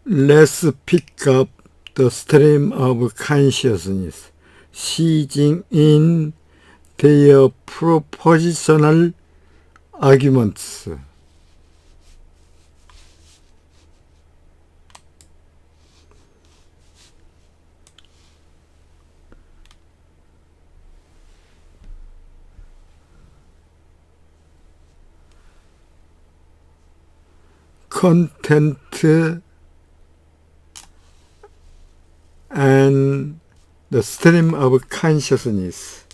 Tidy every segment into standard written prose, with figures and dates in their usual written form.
Let's pick up the stream of consciousness, seizing in their propositional arguments. Content and the stream of consciousness.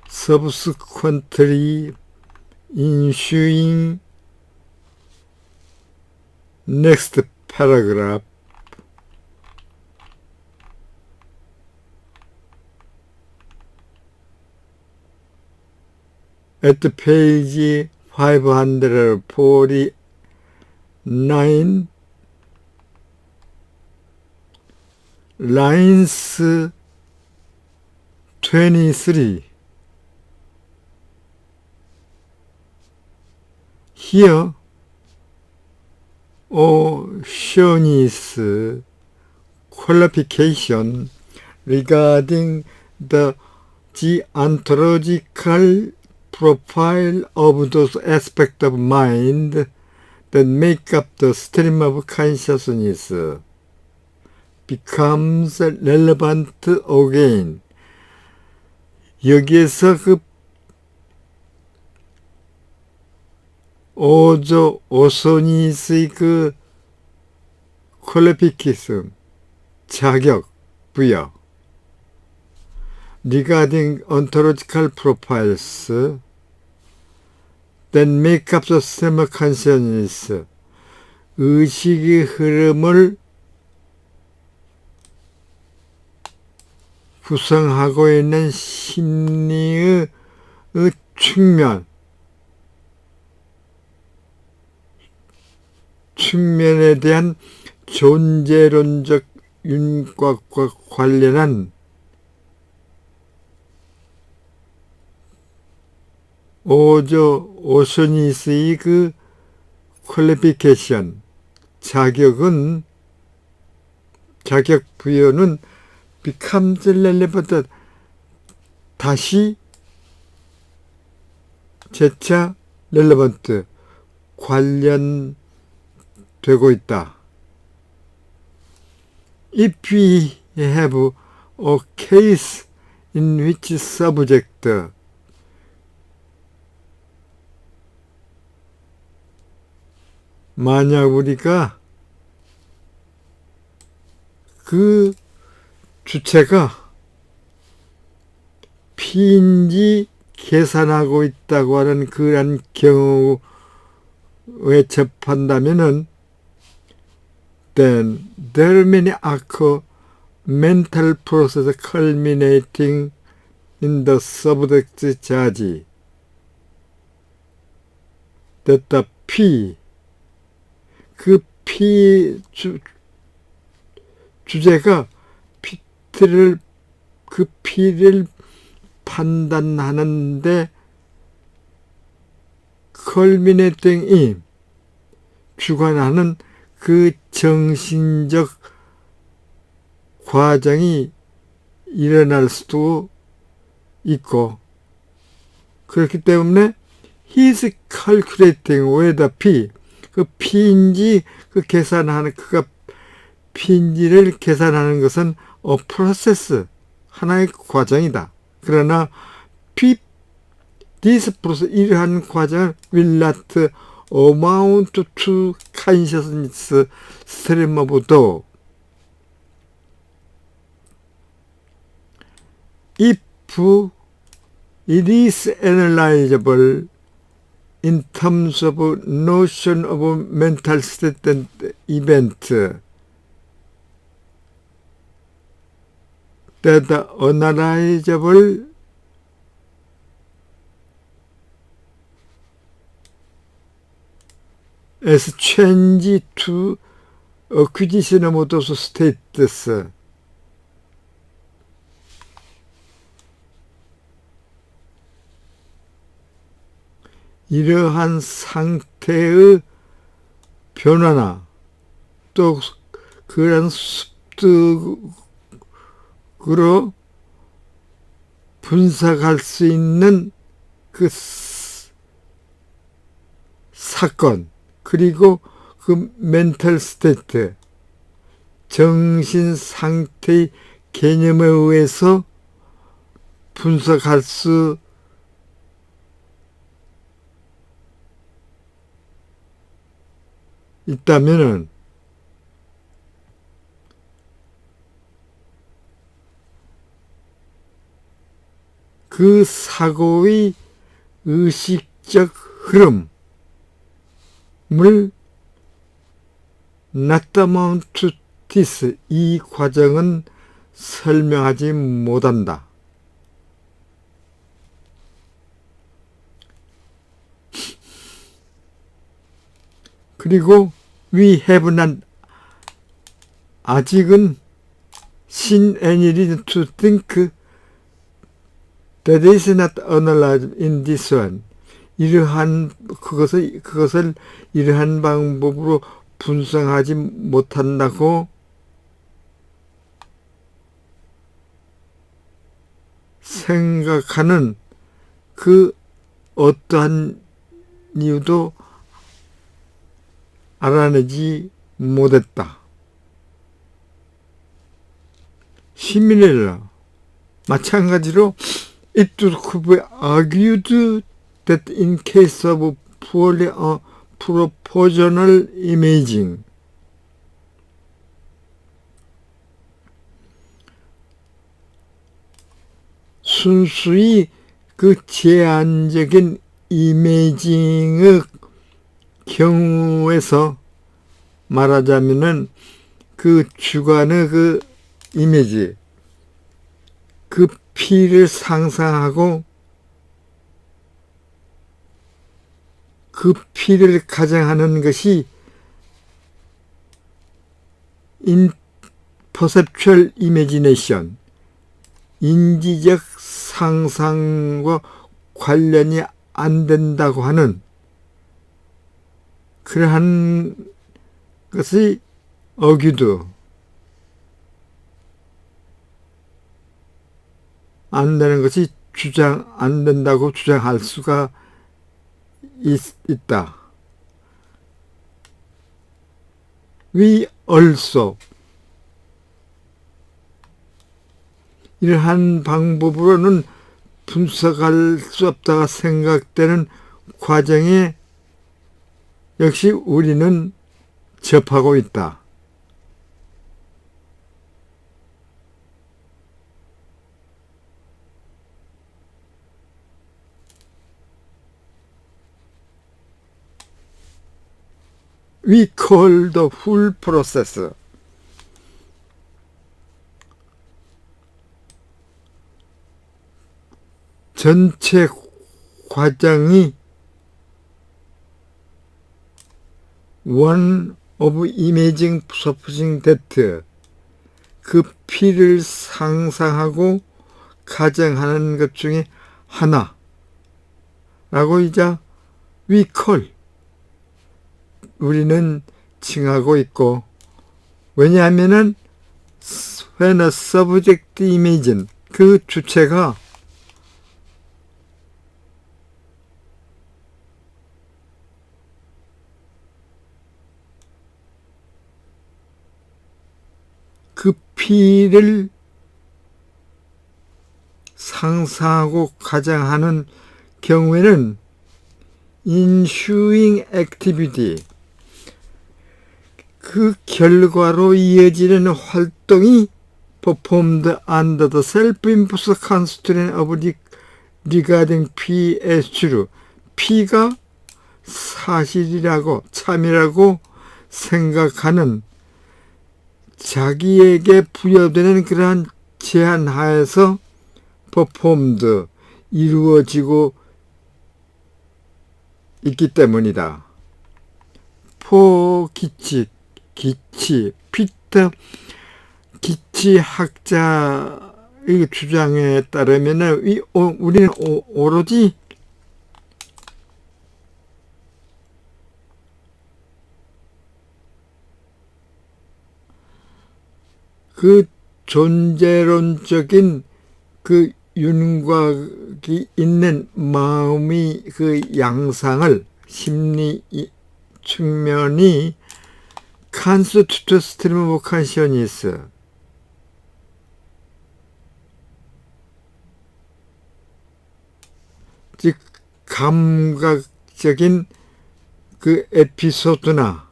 Subsequently ensuing next paragraph. At page 549, lines 23. Here, Ocean's qualification regarding the ontological profile of those aspects of mind that make up the stream of consciousness becomes relevant again. 여기에서 오소니스의 퀄리피케이션, 자격, 부여, regarding ontological profiles that make up the stream of consciousness, 의식의 흐름을 구성하고 있는 심리의 측면에 대한 존재론적 윤곽과 관련한 오소니스의 퀄리피케이션, 자격 부여는 becomes relevant, 다시 재차 relevant, 관련되고 있다. If we have a case in which subject 만약 우리가 그 주체가 P인지 계산하고 있다고 하는 그런 경우에 접한다면은 then there may occur mental process culminating in the subject's judge that the P, 그 P 주제가 그 P를 판단하는데 culminating이 주관하는 그 정신적 과정이 일어날 수도 있고, 그렇기 때문에 he is calculating whether P, 그 P인지 그 계산하는, 그가 P인지를 계산하는 것은 process, 하나의 과정이다. 그러나 this process, 이러한 과정은 will not amount to consciousness stream of thought. If it is analyzable in terms of notion of mental state and event, that analyzable as change to acquisition of those states. 이러한 상태의 변화나 또 그런 습득으로 분석할 수 있는 그 사건, 그리고 그 멘탈 스테이트, 정신 상태의 개념에 의해서 분석할 수 있다면은 그 사고의 의식적 흐름을 not amount to this, 이 과정은 설명하지 못한다. 그리고 we have not, 아직은 seen any reason to think that is not analyzed in this one. 그것을 이러한 방법으로 분석하지 못한다고 생각하는 그 어떠한 이유도 알아내지 못했다. 시밀레라, 마찬가지로 it could be argued that in case of purely proportional imaging, 순수히 그 제한적인 이미징의 경우에서 말하자면은 그 주관의 그 이미지, 그 피를 상상하고 그 피를 가정하는 것이 perceptual imagination, 인지적 상상과 관련이 안 된다고 하는 그러한 것이 어기도 안 되는 것이 안 된다고 주장할 수가 있다. We also, 이러한 방법으로는 분석할 수 없다가 생각되는 과정에 역시 우리는 접하고 있다. We call the whole process, 전체 과정이 one of imaging supposing that, 그 피를 상상하고 가정하는 것 중에 하나라고 이제 we call, 우리는 칭하고 있고, 왜냐하면은 when a subject imagine, 그 주체가 그 피를 상상하고 가정하는 경우에는 ensuing activity, 그 결과로 이어지는 활동이 performed under the self-imposed constraint of regarding P as true, P가 사실이라고 참이라고 생각하는 자기에게 부여되는 그러한 제한 하에서 performed, 이루어지고 있기 때문이다. 포, 기칙, 기치, 피터 기치학자의 주장에 따르면 우리는 오로지 그 존재론적인 그 윤곽이 있는 마음이 그 양상을 심리 측면이 constitute stream of consciousness, 즉 감각적인 그 에피소드나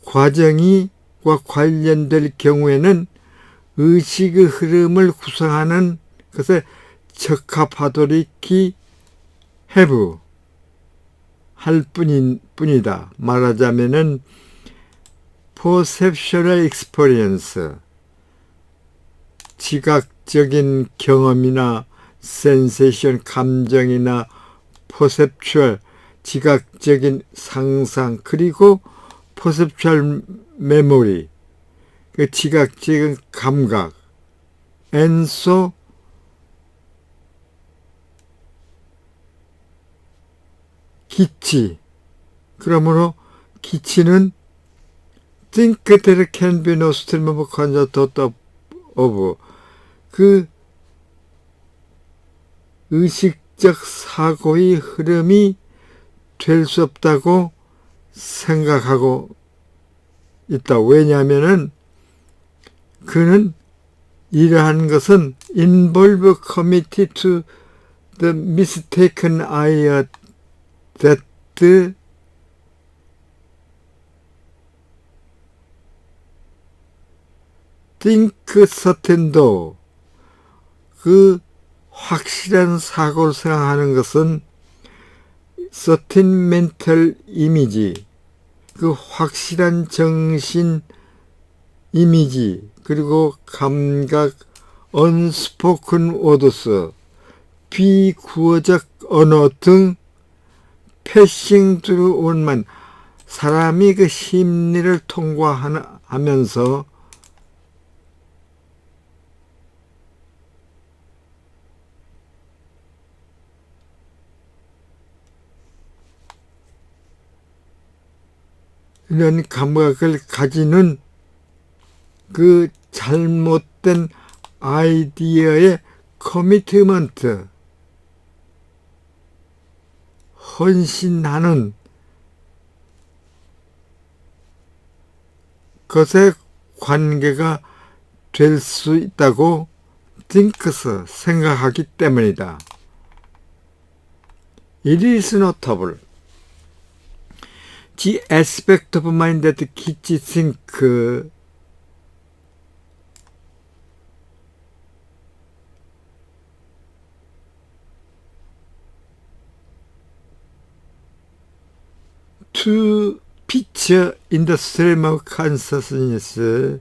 과정이와 관련될 경우에는 의식의 흐름을 구성하는 것에 적합하도록 have 할 뿐이다. 말하자면은 perceptual experience, 지각적인 경험이나 sensation, 감정이나 perceptual, 지각적인 상상, 그리고 perceptual memory, 그 지각적인 감각, and so 기치. 그러므로 기치는 think there can be no stream of conscious of, 그 의식적 사고의 흐름이 될 수 없다고 생각하고 있다. 왜냐하면은 그는 이러한 것은 involve committed to the mistaken idea that think certain though, 그 확실한 사고를 생각하는 것은 certain mental image, 그 확실한 정신 이미지, 그리고 감각, unspoken words, 비구어적 언어 등 패싱 through one만, 사람이 그 심리를 통과하면서 이런 감각을 가지는 그 잘못된 아이디어의 커미트먼트, 헌신하는 것에 관계가 될 수 있다고 thinks, 생각하기 때문이다. It is notable, the aspect of mind that 기치 think to picture in the stream of consciousness,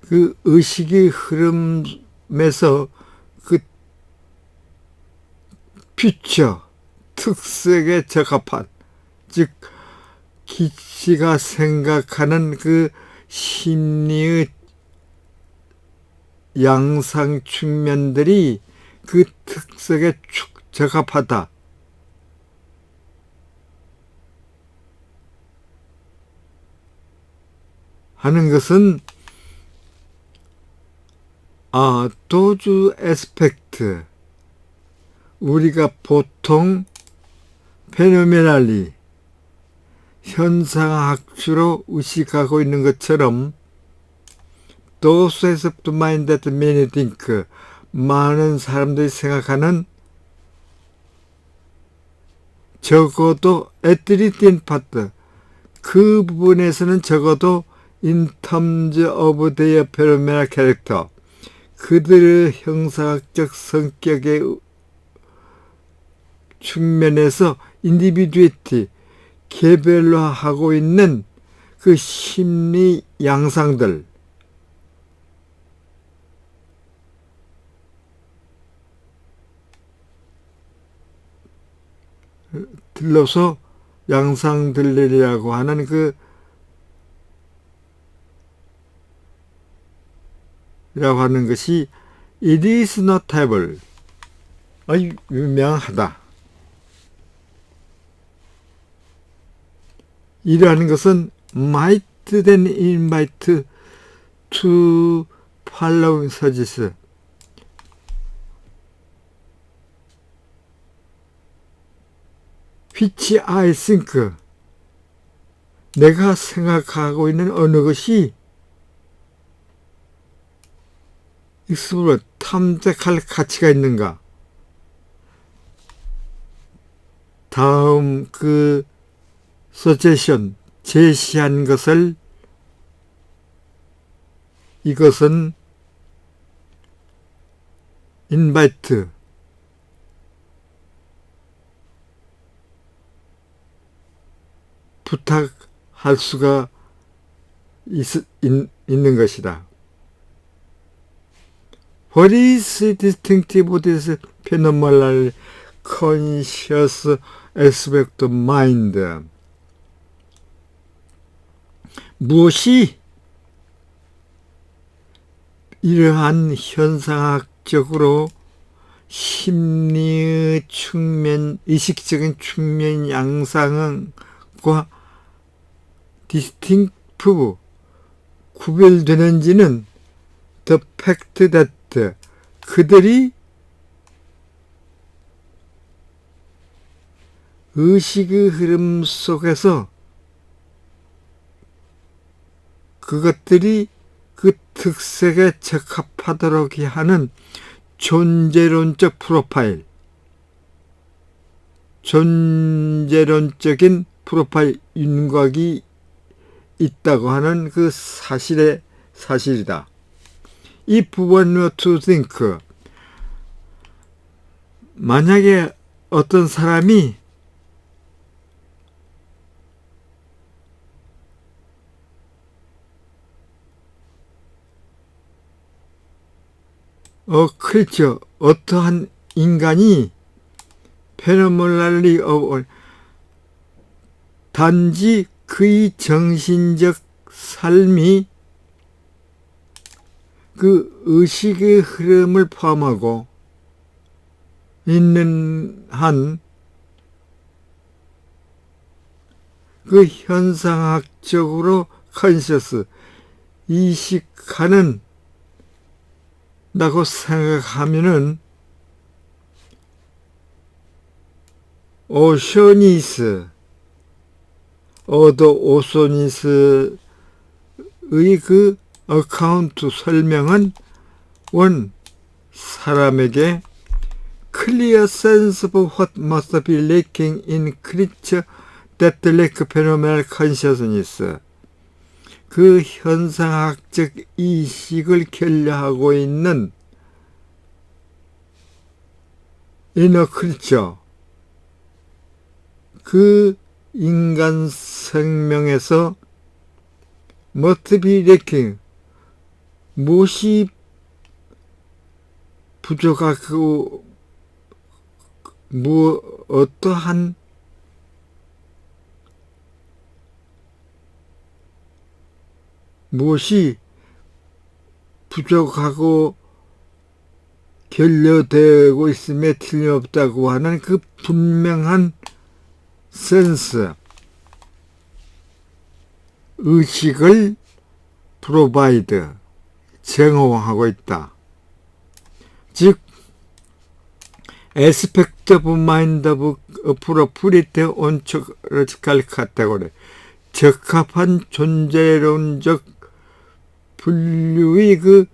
그 의식의 흐름에서 그 피처, 특색에 적합한, 즉 기치가 생각하는 그 심리의 양상 측면들이 그 특색에 적합하다 하는 것은 도주 에스펙트, 우리가 보통 페노메날리, 현상학주로 의식하고 있는 것처럼 those of the mind that many think, 많은 사람들이 생각하는, 적어도 at least in part, 그 부분에서는 적어도 in terms of their phenomenal character, 그들의 형상학적 성격의 측면에서 individuality, 개별화하고 있는 그 심리 양상들, 들러서 양상들리라고 하는 라고 하는 것이 it is notable. 유명하다. 이라는 것은 might then invite to following suggest. which I think. 내가 생각하고 있는 어느 것이 explore, 탐색할 가치가 있는가. 다음 suggestion, 제시한 것을 이것은 invite, 부탁할 수가 있는 것이다. What is distinctive of this phenomenal conscious aspect of mind? 무엇이 이러한 현상학적으로 심리의 측면, 의식적인 측면 양상과 distinctive, 구별되는지는 the fact that 그들이 의식의 흐름 속에서 그것들이 그 특색에 적합하도록 하는 존재론적 프로파일, 존재론적인 프로파일 윤곽이 있다고 하는 그 사실이다. If one were to think, 만약에 어떤 사람이 그렇죠. 어떠한 인간이 phenomenally 단지 그의 정신적 삶이 그 의식의 흐름을 포함하고 있는 한 그 현상학적으로 컨셔스, 이식하는 다고 생각하면은 오소니스의 그 어카운트 설명은 원 사람에게 clear sense of what must be lacking in creature that lack phenomenal consciousness. 그 현상학적 이식을 결여하고 있는 inner creature, 그 인간 생명에서 must be lacking, 무엇이 부족하고 어떠한 무엇이 부족하고 결여되고 있음에 틀림없다고 하는 그 분명한 센스, 의식을 provide, 제공하고 있다. 즉, aspect of mind of appropriate ontological category, 적합한 존재론적 분류의 그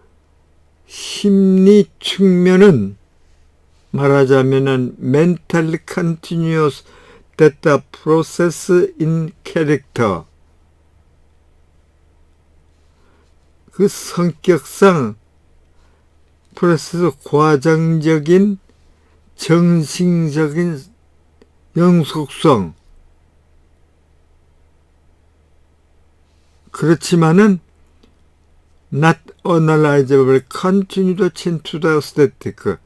심리 측면은 말하자면은 mental continuous data process in character, 그 성격상 프로세스 과정적인 정신적인 영속성, 그렇지만은 not analyzable, continued into the static,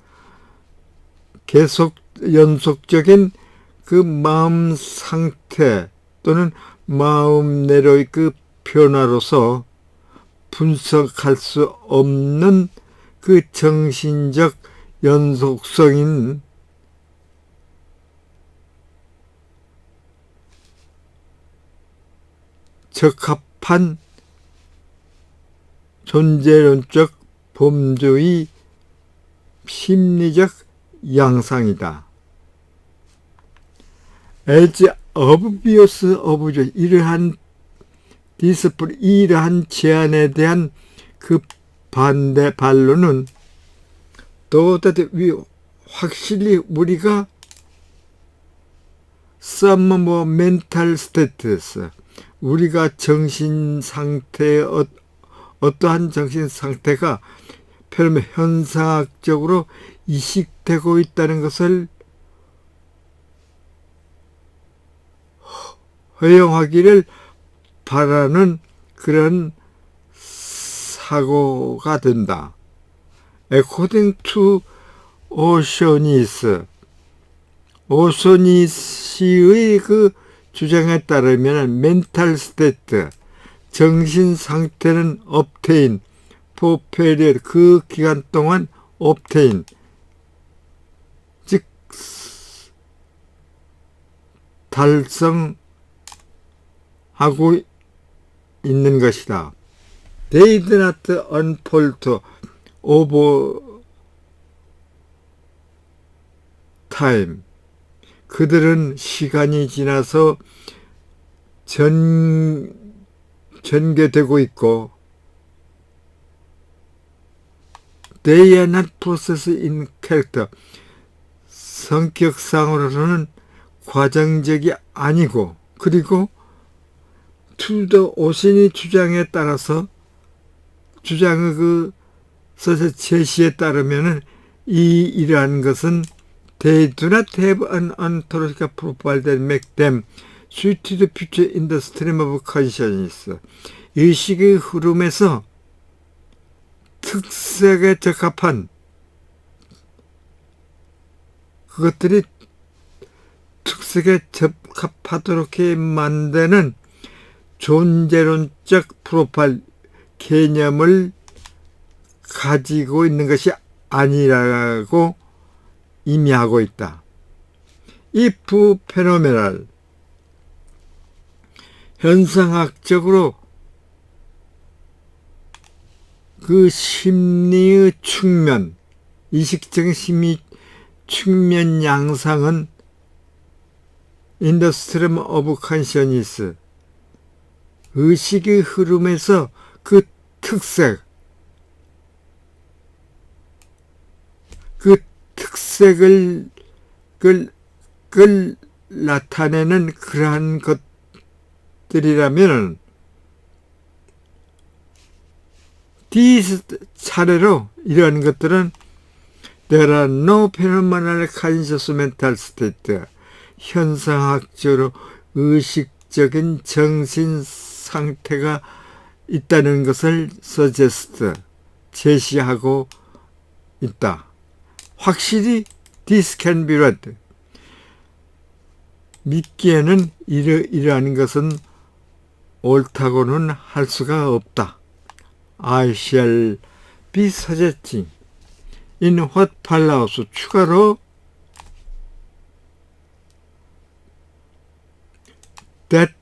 계속 연속적인 그 마음 상태 또는 마음 내로의 그 변화로서 분석할 수 없는 그 정신적 연속성인 적합한 존재론적 범주의 심리적 양상이다. as obvious of 이러한 디스플레이, 이러한 제안에 대한 그 반대 반론은 또 확실히 우리가 some more mental status, 우리가 정신 상태의 어떠한 정신 상태가 표면 현상학적으로 이식되고 있다는 것을 허용하기를 바라는 그런 사고가 된다. According to 오쇼니스의 그 주장에 따르면 mental state, 정신 상태는 obtain, for period, 그 기간 동안 obtain, 즉 달성하고 있는 것이다. They did not unfold over time. 그들은 시간이 지나서 전개되고 있고 They are not processed in character. 성격상으로는 과정적이 아니고, 그리고 to the 오신이 주장에 따라서 주장의 그 서세 제시에 따르면은 이러한 것은 they do not have an ontological profile that make them suited future in the stream of consciousness. 의식의 흐름에서 특색에 적합한 그것들이 특색에 적합하도록 만드는 존재론적 프로파일 개념을 가지고 있는 것이 아니라고 의미하고 있다. if phenomenal, 현상학적으로 그 심리의 측면, 의식적인 심리 측면 양상은 in the stream of consciousness, 의식의 흐름에서 그 특색, 그 특색을 나타내는 그러한 것들이라면 디스 차례로 이러한 것들은 there are no phenomenal conscious mental state, 현상학적으로 의식적인 정신 상태가 있다는 것을 suggest, 제시하고 있다. 확실히 this can be read, 믿기에는 이러한 것은 옳다고는 할 수가 없다. I shall be suggesting in what follows, 추가로 that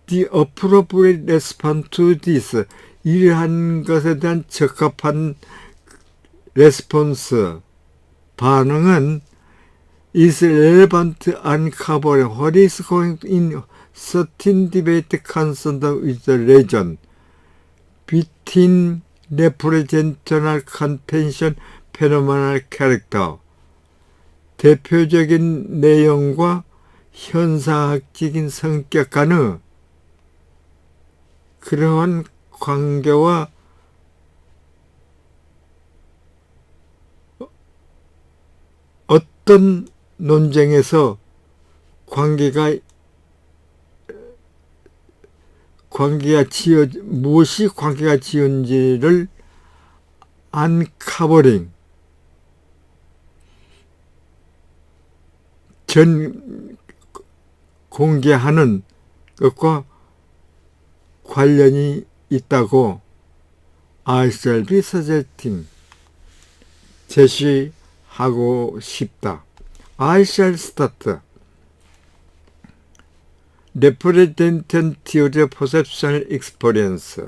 the appropriate response to this, 이러한 것에 대한 적합한 레스폰스, 반응은 is relevant and covering what is going in certain debate concerned with the region between representational contention phenomenal character, 대표적인 내용과 현상학적인 성격 간의 그러한 관계와 어떤 논쟁에서 무엇이 관계가 지은지를 unCovering, 공개하는 것과 관련이 있다고 I shall be suggesting 제시하고 싶다. I shall start. Representation theory of perceptual experience.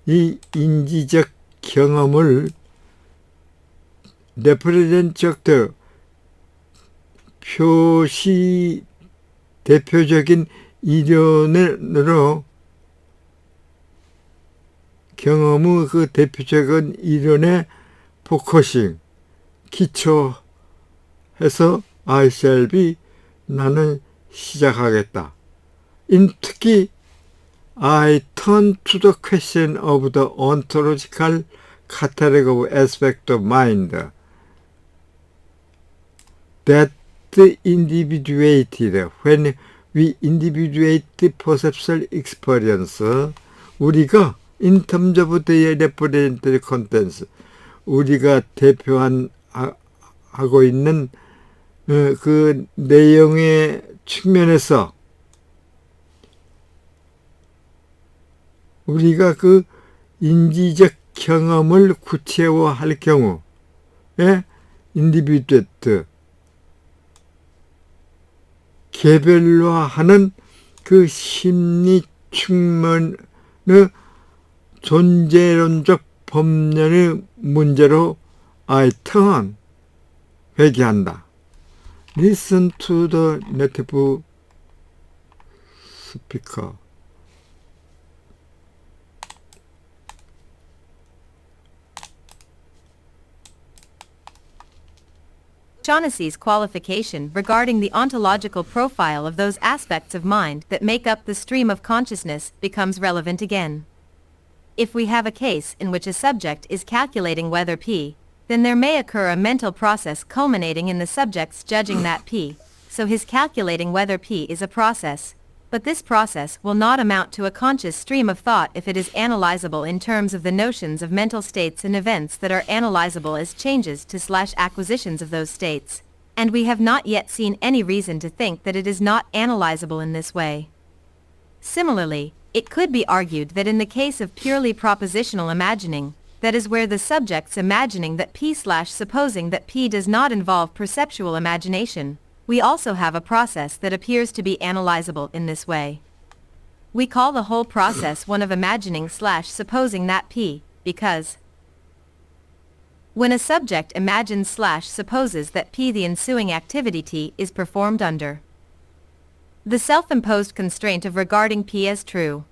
이 인지적 경험을 representative 표시 대표적인 이론으로 경험의 그 대표적인 이론에 포커싱 기초해서 I shall be 나는 시작하겠다. 특히 I turn to the question of the ontological catalog of aspect of mind that individuated when we individuate perceptual experience. 우리가 in terms of the represented contents 우리가 하고 있는 그 내용의 측면에서 우리가 그 인지적 경험을 구체화할 경우에 인디비듀에트 개별화하는 그 심리 측면의 존재론적 법령의 문제로 I turn 회귀한다. Listen to the native speaker. Shaughnessy's qualification regarding the ontological profile of those aspects of mind that make up the stream of consciousness becomes relevant again. If we have a case in which a subject is calculating whether P, then there may occur a mental process culminating in the subject's judging that P, so his calculating whether P is a process, but this process will not amount to a conscious stream of thought if it is analyzable in terms of the notions of mental states and events that are analyzable as changes to / acquisitions of those states, and we have not yet seen any reason to think that it is not analyzable in this way. Similarly, it could be argued that in the case of purely propositional imagining, that is where the subject's imagining that P / supposing that P does not involve perceptual imagination, we also have a process that appears to be analyzable in this way. We call the whole process one of imagining / supposing that P, because when a subject imagines / supposes that P, the ensuing activity T is performed under the self-imposed constraint of regarding P as true.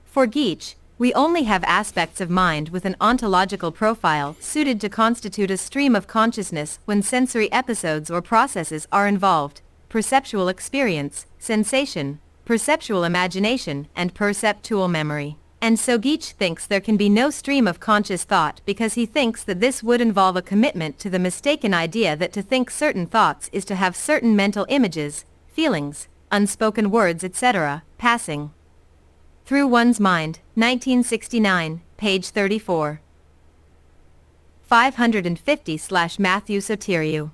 For Geach, we only have aspects of mind with an ontological profile suited to constitute a stream of consciousness when sensory episodes or processes are involved, perceptual experience, sensation, perceptual imagination, and perceptual memory. And so Geach thinks there can be no stream of conscious thought because he thinks that this would involve a commitment to the mistaken idea that to think certain thoughts is to have certain mental images, feelings, unspoken words, etc., passing through one's mind. 1969, page 34. 550/Matthew Soteriou.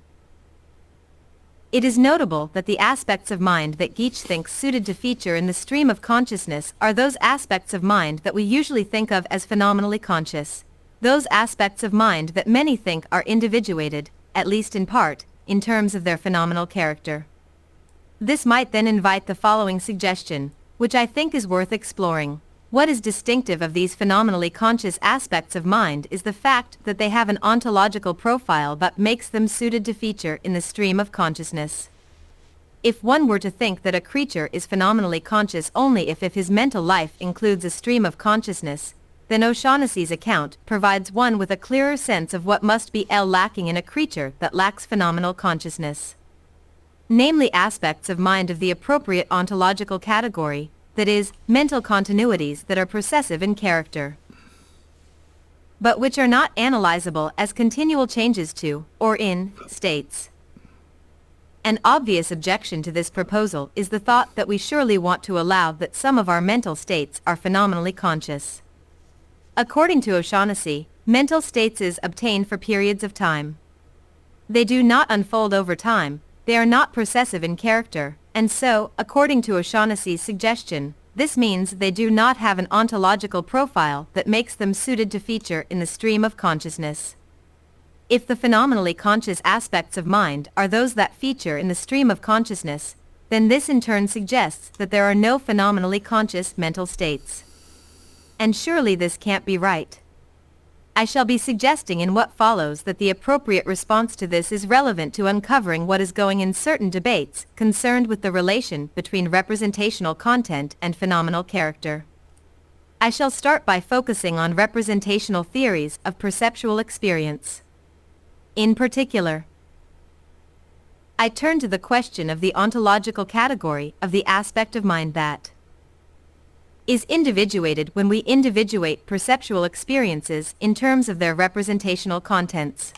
It is notable that the aspects of mind that Geach thinks suited to feature in the stream of consciousness are those aspects of mind that we usually think of as phenomenally conscious, those aspects of mind that many think are individuated, at least in part, in terms of their phenomenal character. This might then invite the following suggestion, which I think is worth exploring. What is distinctive of these phenomenally conscious aspects of mind is the fact that they have an ontological profile that makes them suited to feature in the stream of consciousness. If one were to think that a creature is phenomenally conscious only if his mental life includes a stream of consciousness, then O'Shaughnessy's account provides one with a clearer sense of what must be lacking in a creature that lacks phenomenal consciousness. Namely aspects of mind of the appropriate ontological category, that is, mental continuities that are processive in character, but which are not analyzable as continual changes to, or in, states. An obvious objection to this proposal is the thought that we surely want to allow that some of our mental states are phenomenally conscious. According to O'Shaughnessy, mental states is obtained for periods of time. They do not unfold over time, they are not processive in character, and so, according to O'Shaughnessy's suggestion, this means they do not have an ontological profile that makes them suited to feature in the stream of consciousness. If the phenomenally conscious aspects of mind are those that feature in the stream of consciousness, then this in turn suggests that there are no phenomenally conscious mental states. And surely this can't be right. I shall be suggesting in what follows that the appropriate response to this is relevant to uncovering what is going in certain debates concerned with the relation between representational content and phenomenal character. I shall start by focusing on representational theories of perceptual experience. In particular, I turn to the question of the ontological category of the aspect of mind that is individuated when we individuate perceptual experiences in terms of their representational contents.